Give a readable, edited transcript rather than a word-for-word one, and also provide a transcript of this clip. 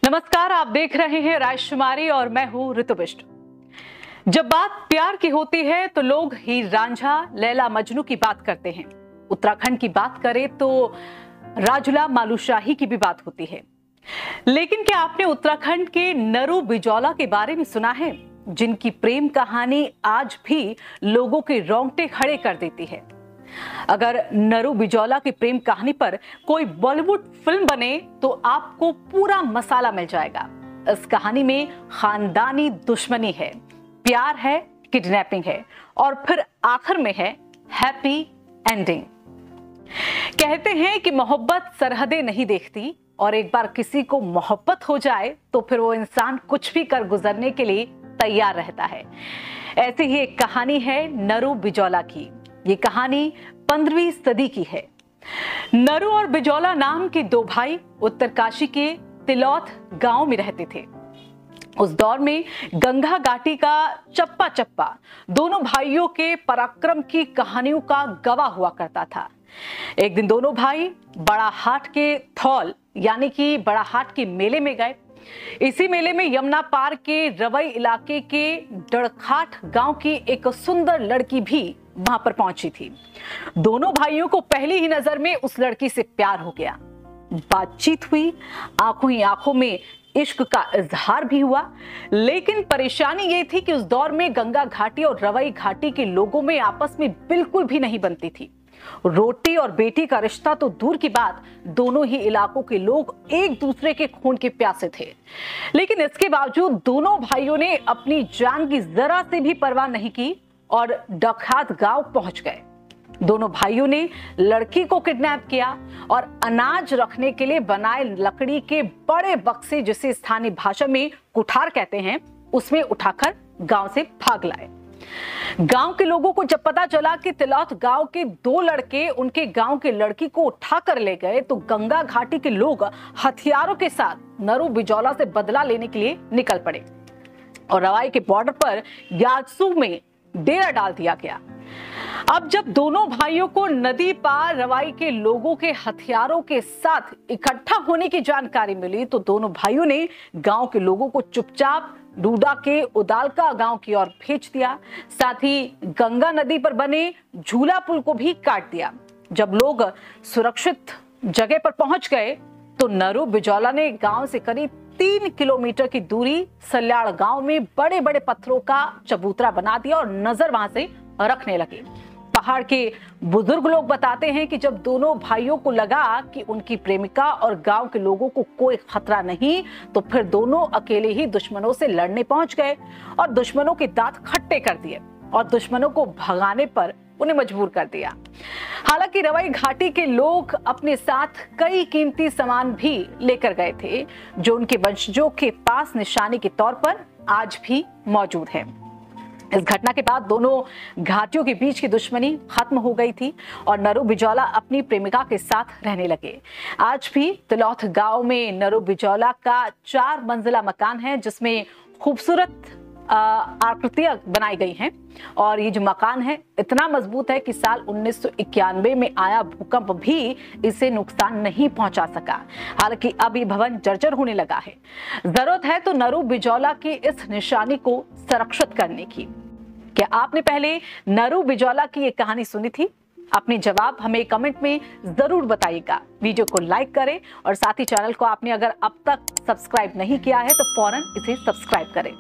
नमस्कार, आप देख रहे हैं राजकुमारी और मैं हूं ऋतुबिष्ट। जब बात प्यार की होती है तो लोग हीर रांझा, लैला मजनू की बात करते हैं। उत्तराखंड की बात करें तो राजुला मालूशाही की भी बात होती है। लेकिन क्या आपने उत्तराखंड के नरू बिजौला के बारे में सुना है, जिनकी प्रेम कहानी आज भी लोगों के रोंगटे खड़े कर देती है। अगर नरू बिजौला की प्रेम कहानी पर कोई बॉलीवुड फिल्म बने तो आपको पूरा मसाला मिल जाएगा। इस कहानी में खानदानी दुश्मनी है, प्यार है, किडनैपिंग है और फिर आखिर में है हैप्पी एंडिंग। कहते हैं कि मोहब्बत सरहदें नहीं देखती और एक बार किसी को मोहब्बत हो जाए तो फिर वो इंसान कुछ भी कर गुजरने के लिए तैयार रहता है। ऐसी ही एक कहानी है नरू बिजौला की। ये कहानी 15वीं सदी की है। नरू और बिजौला नाम के दो भाई उत्तरकाशी के तिलौथ गांव में रहते थे। उस दौर में गंगा घाटी का चप्पा चप्पा दोनों भाइयों के पराक्रम की कहानियों का गवाह हुआ करता था। एक दिन दोनों भाई बड़ा हाट के थौल यानी कि बड़ा हाट के मेले में गए। इसी मेले में यमुना पार के रवई इलाके के डड़खाट गांव की एक सुंदर लड़की भी वहां पर पहुंची थी। दोनों भाइयों को पहली ही नजर में उस लड़की से प्यार हो गया। बातचीत हुई, आंखों ही आंखों में इश्क का इजहार भी हुआ। लेकिन परेशानी ये थी कि उस दौर में गंगा घाटी और रवई घाटी के लोगों में आपस में बिल्कुल भी नहीं बनती थी। रोटी और बेटी का रिश्ता तो दूर की बात, दोनों ही इलाकों के लोग एक दूसरे के खून के प्यासे थे। लेकिन इसके बावजूद दोनों भाइयों ने अपनी जान की जरा से भी परवाह नहीं की और डखात गांव पहुंच गए। दोनों भाइयों ने लड़की को किडनैप किया और अनाज रखने के लिए बनाए लकड़ी के बड़े बक्से, जिसे स्थानीय भाषा में कुठार कहते हैं, उसमें उठाकर गांव से भाग लाए। गांव के लोगों को जब पता चला कि तिलौथ गांव के दो लड़के उनके गांव की लड़की को उठाकर ले गए तो गंगा घाटी के लोग हथियारों के साथ नरू बिजौला से बदला लेने के लिए निकल पड़े और रवाई के बॉर्डर पर याजसू में डेरा डाल दिया गया। अब जब दोनों भाइयों को नदी पार रवाई के लोगों के हथियारों के साथ इकट्ठा होने की जानकारी मिली तो दोनों भाइयों ने गांव के लोगों को चुपचाप डूडा के उदालका गांव की ओर भेज दिया। साथ ही गंगा नदी पर बने झूला पुल को भी काट दिया। जब लोग सुरक्षित जगह पर पहुंच गए तो नरू बिजौला ने गांव से करीब 3 किलोमीटर की दूरी सल्याड़ गांव में बड़े बड़े पत्थरों का चबूतरा बना दिया और नजर वहां से रखने लगे। पहाड़ के बुजुर्ग लोग बताते हैं कि जब दोनों भाइयों को लगा कि उनकी प्रेमिका और गांव के लोगों को कोई खतरा नहीं तो फिर दोनों अकेले ही दुश्मनों से लड़ने पहुंच गए और दुश्मनों के दांत खट्टे कर दिए और दुश्मनों को भगाने पर उन्हें मजबूर कर दिया। हालांकि रवई घाटी के लोग अपने साथ कई कीमती सामान भी लेकर गए थे, जो उनके वंशजों के पास निशानी के तौर पर आज भी मौजूद है। इस घटना के बाद दोनों घाटियों के बीच की दुश्मनी खत्म हो गई थी और नरू बिजौला अपनी प्रेमिका के साथ रहने लगे। आज भी तिलौथ गांव में नरू बिजौला का 4 मंजिला मकान है, जिसमें खूबसूरत आकृतियां बनाई गई हैं और ये जो मकान है इतना मजबूत है कि साल 1991 में आया भूकंप भी इसे नुकसान नहीं पहुंचा सका। हालांकि अब ये भवन जर्जर होने लगा है। जरूरत है तो नरू बिजौला की इस निशानी को संरक्षित करने की। क्या आपने पहले नरू बिजौला की ये कहानी सुनी थी? अपने जवाब हमें कमेंट में जरूर बताइएगा। वीडियो को लाइक करें और साथ ही चैनल को आपने अगर अब तक सब्सक्राइब नहीं किया है तो फौरन इसे सब्सक्राइब करें।